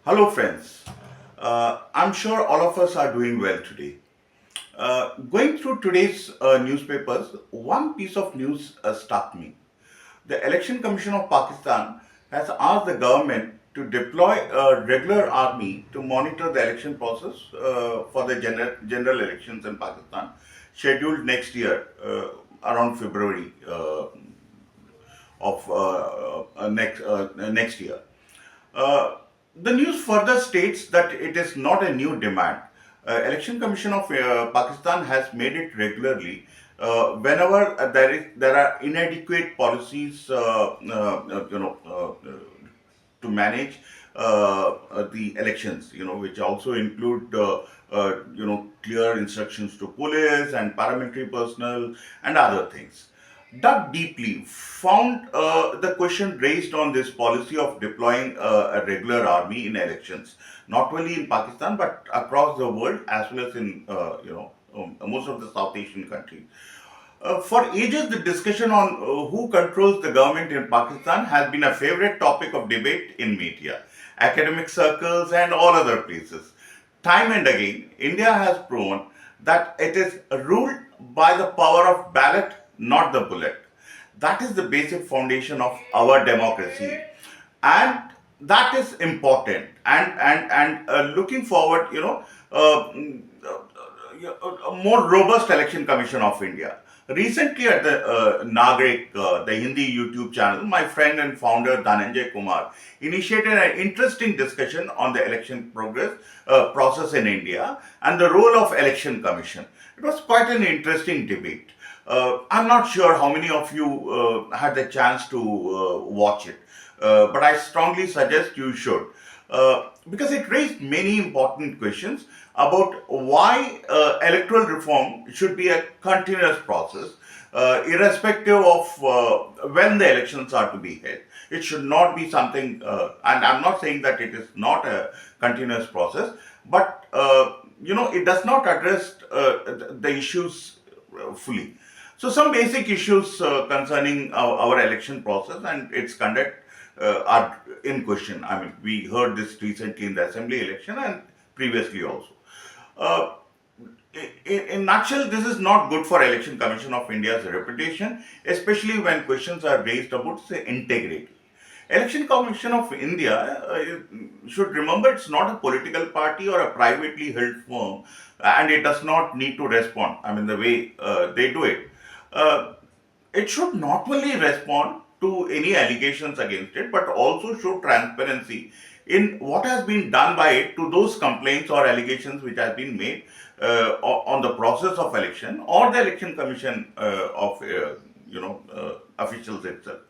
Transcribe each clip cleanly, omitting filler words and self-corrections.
Hello, friends. I'm sure all of us are doing well today. Going through today's newspapers, one piece of news struck me. The Election Commission of Pakistan has asked the government to deploy a regular army to monitor the election process for the general elections in Pakistan, scheduled next year, around February of next year. Uh, the news further states that it is not a new demand. Election Commission of Pakistan has made it regularly whenever there are inadequate policies, to manage the elections. Which also include clear instructions to police and paramilitary personnel and other things. Dug deeply, found the question raised on this policy of deploying a regular army in elections, not only in Pakistan but across the world as well as in most of the South Asian countries. For ages, the discussion on who controls the government in Pakistan has been a favorite topic of debate in media, academic circles, and all other places. Time and again, India has proven that it is ruled by the power of ballot, not the bullet. That is the basic foundation of our democracy, and that is important. And looking forward, a more robust election commission of India. Recently, at the Naagrik, the Hindi YouTube channel, my friend and founder Dhananjay Kumar initiated an interesting discussion on the election process in India and the role of election commission. It was quite an interesting debate. I'm not sure how many of you had the chance to watch it, but I strongly suggest you should. Because it raised many important questions about why electoral reform should be a continuous process, irrespective of when the elections are to be held. It should not be something, and I'm not saying that it is not a continuous process, but it does not address the issues fully. So, some basic issues concerning our election process and its conduct are in question. I mean, we heard this recently in the assembly election and previously also. Uh, in nutshell, this is not good for Election Commission of India's reputation, especially when questions are raised about, say, integrity. Election Commission of India should remember it's not a political party or a privately held firm, and it does not need to respond. I mean, the way they do it. Uh, it should not only respond to any allegations against it, but also show transparency in what has been done by it to those complaints or allegations which have been made on the process of election or the election commission of officials itself.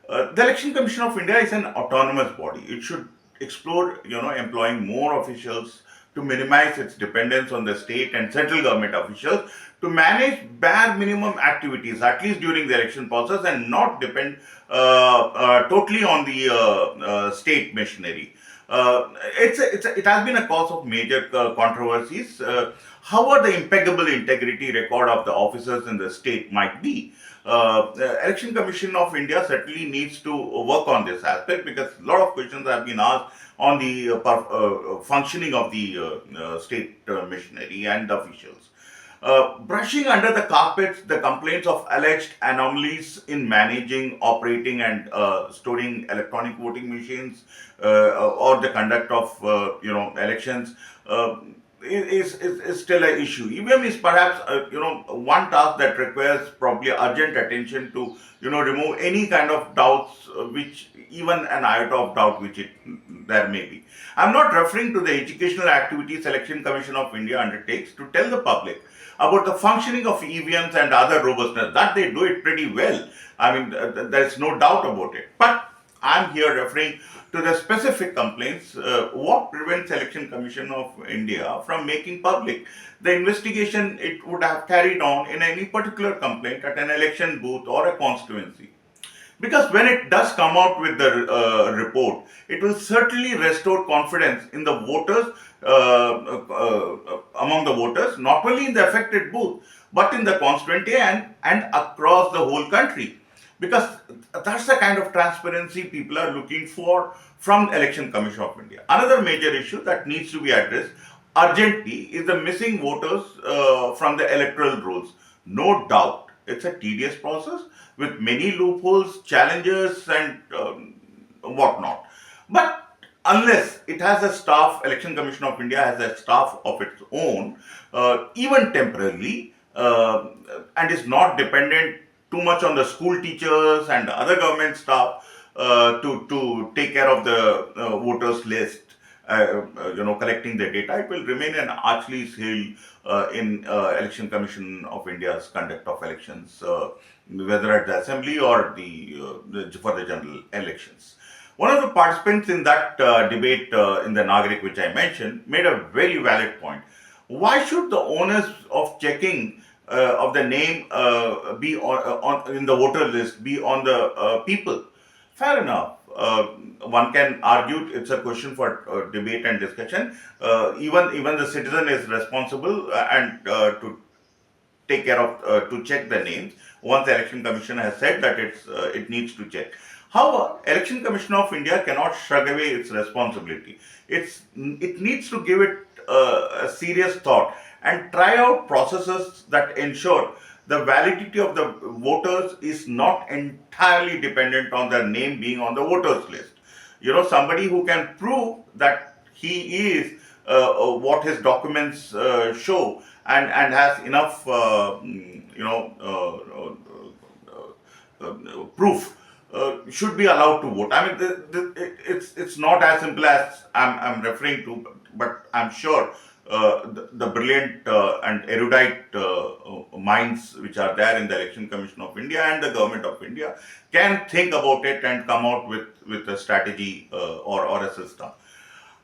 The Election Commission of India is an autonomous body. It should explore, employing more officials to minimize its dependence on the state and central government officials to manage bare minimum activities, at least during the election process, and not depend totally on the state machinery. It has been a cause of major controversies. However, the impeccable integrity record of the officers in the state might be. The Election Commission of India certainly needs to work on this aspect because a lot of questions have been asked on the functioning of the state machinery and officials. Brushing under the carpet the complaints of alleged anomalies in managing, operating, and storing electronic voting machines or the conduct of elections is still an issue. EVM is perhaps one task that requires probably urgent attention to remove any kind of doubts, which even an iota of doubt which there may be. I'm not referring to the educational activities Election Commission of India undertakes to tell the public about the functioning of EVMs and other robustness. That they do it pretty well. I mean, there's no doubt about it. But I'm here referring to the specific complaints. What prevents Election Commission of India from making public the investigation it would have carried on in any particular complaint at an election booth or a constituency? Because when it does come out with the report, it will certainly restore confidence in the voters, among the voters, not only in the affected booth, but in the constituency and across the whole country. because that's the kind of transparency people are looking for from Election Commission of India. Another major issue that needs to be addressed urgently is the missing voters from the electoral rolls. No doubt, it's a tedious process with many loopholes, challenges, and whatnot. But unless it has a staff, Election Commission of India has a staff of its own, even temporarily, and is not dependent too much on the school teachers and other government staff to take care of the voters list, collecting the data, it will remain an Achilles heel in Election Commission of India's conduct of elections, whether at the assembly or for the general elections. One of the participants in that debate in the Naagrik, which I mentioned, made a very valid point. Why should the onus of checking of the name be on in the voter list be on the people? Fair enough. One can argue it's a question for debate and discussion. Even the citizen is responsible and to take care of to check the names once the Election Commission has said that it needs to check. However, Election Commission of India cannot shrug away its responsibility. It needs to give it a serious thought and try out processes that ensure the validity of the voters is not entirely dependent on their name being on the voters list. Somebody who can prove that he is what his documents show and has enough proof should be allowed to vote. I mean, it's not as simple as I'm referring to, but I'm sure the brilliant and erudite minds which are there in the Election Commission of India and the Government of India can think about it and come out with a strategy or a system.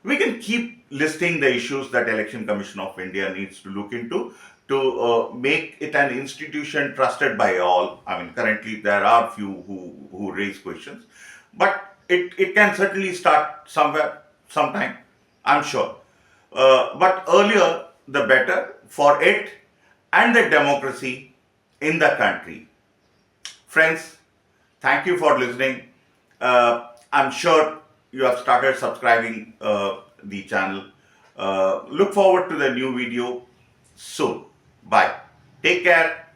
We can keep listing the issues that Election Commission of India needs to look into to make it an institution trusted by all. I mean, currently there are few who raise questions, but it can certainly start somewhere, sometime, I'm sure. But earlier, the better for it and the democracy in the country. Friends, thank you for listening. I'm sure you have started subscribing the channel. Look forward to the new video soon. Bye. Take care.